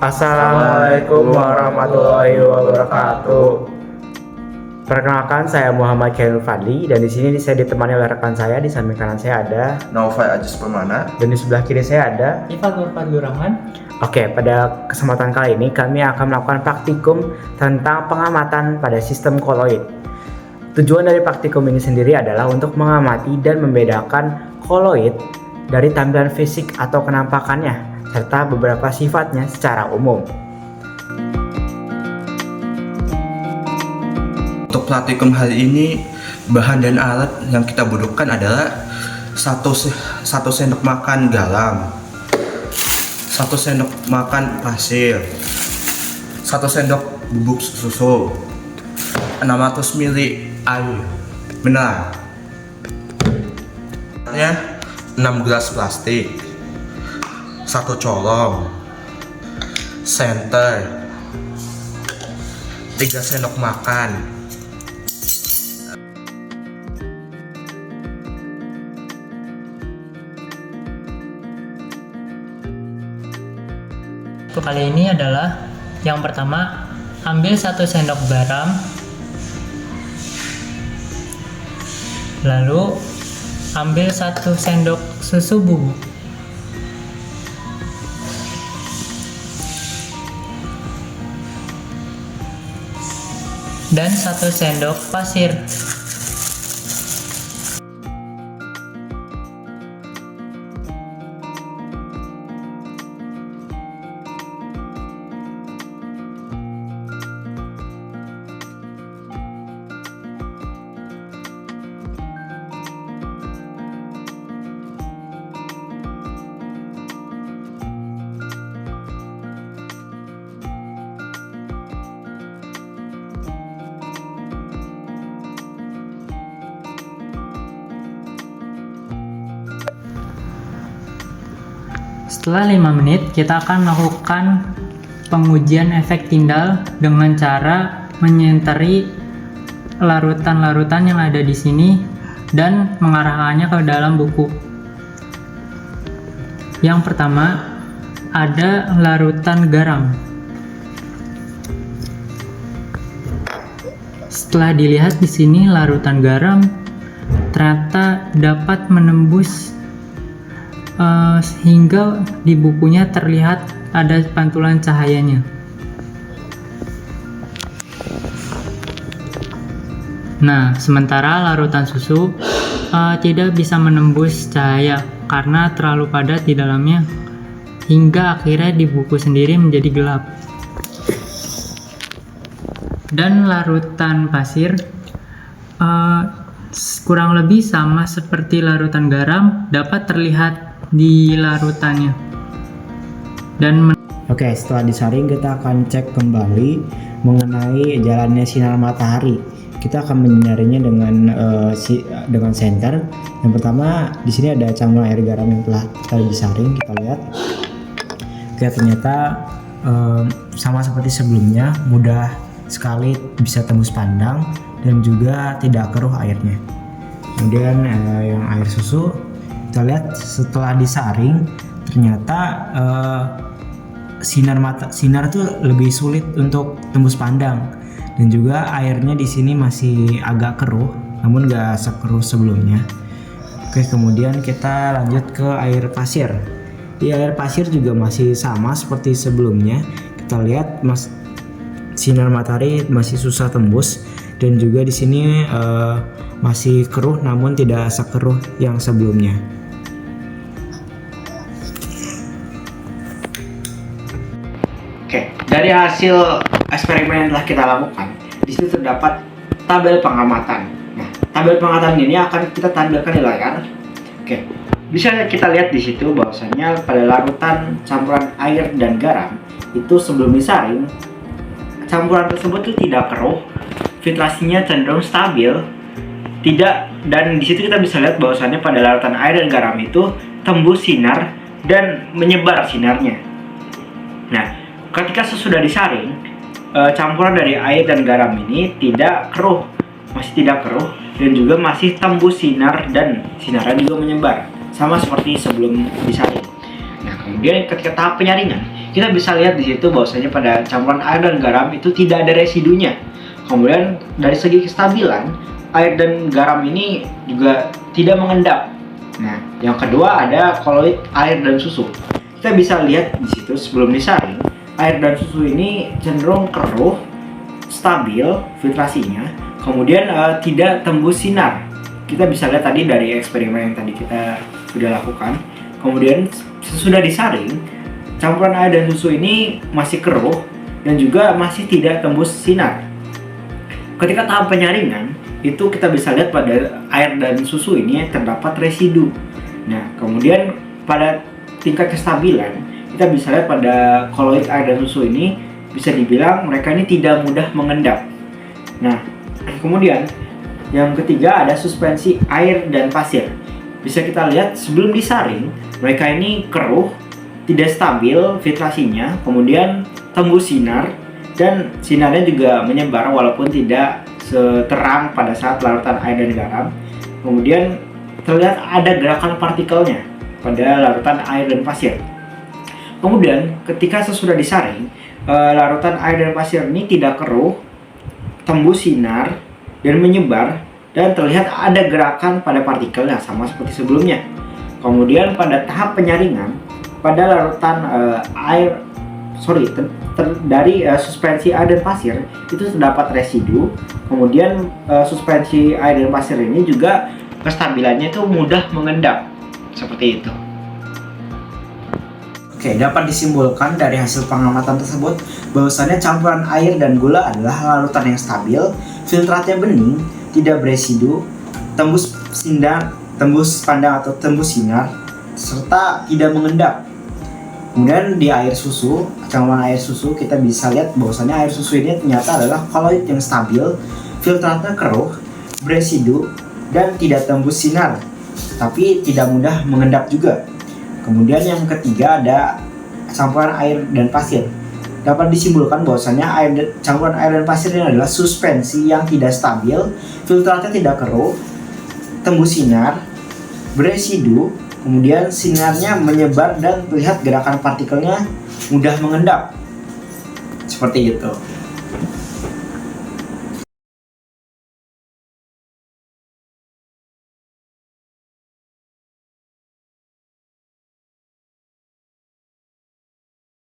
Assalamualaikum warahmatullahi wabarakatuh. Perkenalkan, saya Muhammad Khairul Fadli dan di sini saya ditemani oleh rekan saya. Di samping kanan saya ada Naufal Ajis Permana dan di sebelah kiri saya ada Ifat Fadlur Rahman. Oke, pada kesempatan kali ini kami akan melakukan praktikum tentang pengamatan pada sistem koloid. Tujuan dari praktikum ini sendiri adalah untuk mengamati dan membedakan koloid dari tampilan fisik atau kenampakannya serta beberapa sifatnya secara umum. Untuk praktikum hari ini, bahan dan alat yang kita butuhkan adalah satu sendok makan garam, 1 sendok makan pasir, 1 sendok bubuk susu, 600 ml air mineral, 6 gelas plastik, 1 colong, senter, 3 sendok makan. Untuk kali ini adalah yang pertama, ambil 1 sendok garam, lalu ambil 1 sendok susu bubuk, dan 1 sendok pasir. Setelah 5 menit, kita akan melakukan pengujian efek Tyndall dengan cara menyenteri larutan-larutan yang ada di sini dan mengarahkannya ke dalam buku. Yang pertama, ada larutan garam. Setelah dilihat di sini, larutan garam ternyata dapat menembus sehingga di bukunya terlihat ada pantulan cahayanya. Nah, sementara larutan susu tidak bisa menembus cahaya karena terlalu padat di dalamnya, hingga akhirnya di buku sendiri menjadi gelap. Dan larutan pasir kurang lebih sama seperti larutan garam, dapat terlihat di larutannya. Oke, setelah disaring kita akan cek kembali mengenai jalannya sinar matahari. Kita akan menyinarinya dengan senter. Yang pertama, di sini ada campuran air garam yang telah disaring. Kita lihat. Oke, ternyata sama seperti sebelumnya, mudah sekali bisa tembus pandang dan juga tidak keruh airnya. Kemudian yang air susu, kita lihat setelah disaring ternyata sinar tuh lebih sulit untuk tembus pandang, dan juga airnya di sini masih agak keruh, namun gak sekeruh sebelumnya. Oke, kemudian kita lanjut ke air pasir. Di air pasir juga masih sama seperti sebelumnya. Kita lihat sinar matahari masih susah tembus, dan juga di sini masih keruh namun tidak sekeruh yang sebelumnya. Oke, dari hasil eksperimen yang telah kita lakukan, di sini terdapat tabel pengamatan. Nah, tabel pengamatan ini akan kita tampilkan di layar. Oke, bisa kita lihat di situ bahwasanya pada larutan campuran air dan garam itu sebelum disaring, campuran tersebut itu tidak keruh, filtrasinya cenderung stabil, dan di situ kita bisa lihat bahwasanya pada larutan air dan garam itu tembus sinar dan menyebar sinarnya. Nah, ketika sesudah disaring, campuran dari air dan garam ini masih tidak keruh, dan juga masih tembus sinar dan sinarnya juga menyebar, sama seperti sebelum disaring. Nah, kemudian ketika tahap penyaringan, kita bisa lihat di situ bahwasanya pada campuran air dan garam itu tidak ada residunya. Kemudian dari segi kestabilan, air dan garam ini juga tidak mengendap. Nah, yang kedua ada koloid air dan susu. Kita bisa lihat di situ sebelum disaring, air dan susu ini cenderung keruh, stabil filtrasinya, kemudian tidak tembus sinar. Kita bisa lihat tadi dari eksperimen yang tadi kita sudah lakukan. Kemudian sesudah disaring, campuran air dan susu ini masih keruh dan juga masih tidak tembus sinar. Ketika tahap penyaringan, itu kita bisa lihat pada air dan susu ini terdapat residu. Nah, kemudian pada tingkat kestabilan, kita bisa lihat pada koloid air dan susu ini bisa dibilang mereka ini tidak mudah mengendap. Nah, kemudian yang ketiga ada suspensi air dan pasir. Bisa kita lihat sebelum disaring, mereka ini keruh, tidak stabil filtrasinya, kemudian tembus sinar, dan sinarnya juga menyebar walaupun tidak seterang pada saat larutan air dan garam. Kemudian terlihat ada gerakan partikelnya pada larutan air dan pasir. Kemudian ketika sesudah disaring, larutan air dan pasir ini tidak keruh, tembus sinar, dan menyebar, dan terlihat ada gerakan pada partikel yang sama seperti sebelumnya. Kemudian pada tahap penyaringan, pada larutan dari suspensi air dan pasir itu terdapat residu. Kemudian suspensi air dan pasir ini juga kestabilannya itu mudah mengendap seperti itu. Oke, dapat disimpulkan dari hasil pengamatan tersebut bahwasannya campuran air dan gula adalah larutan yang stabil, filtratnya bening, tidak beresidu, tembus pandang atau tembus sinar, serta tidak mengendap. Kemudian di air susu, campuran air susu, kita bisa lihat bahwasannya air susu ini ternyata adalah koloid yang stabil, filtratnya keruh, beresidu, dan tidak tembus sinar, tapi tidak mudah mengendap juga. Kemudian yang ketiga ada campuran air dan pasir. Dapat disimpulkan bahwasannya campuran air dan pasir ini adalah suspensi yang tidak stabil, filtratnya tidak keruh, tembus sinar, beresidu, kemudian sinarnya menyebar dan terlihat gerakan partikelnya mudah mengendap. Seperti itu.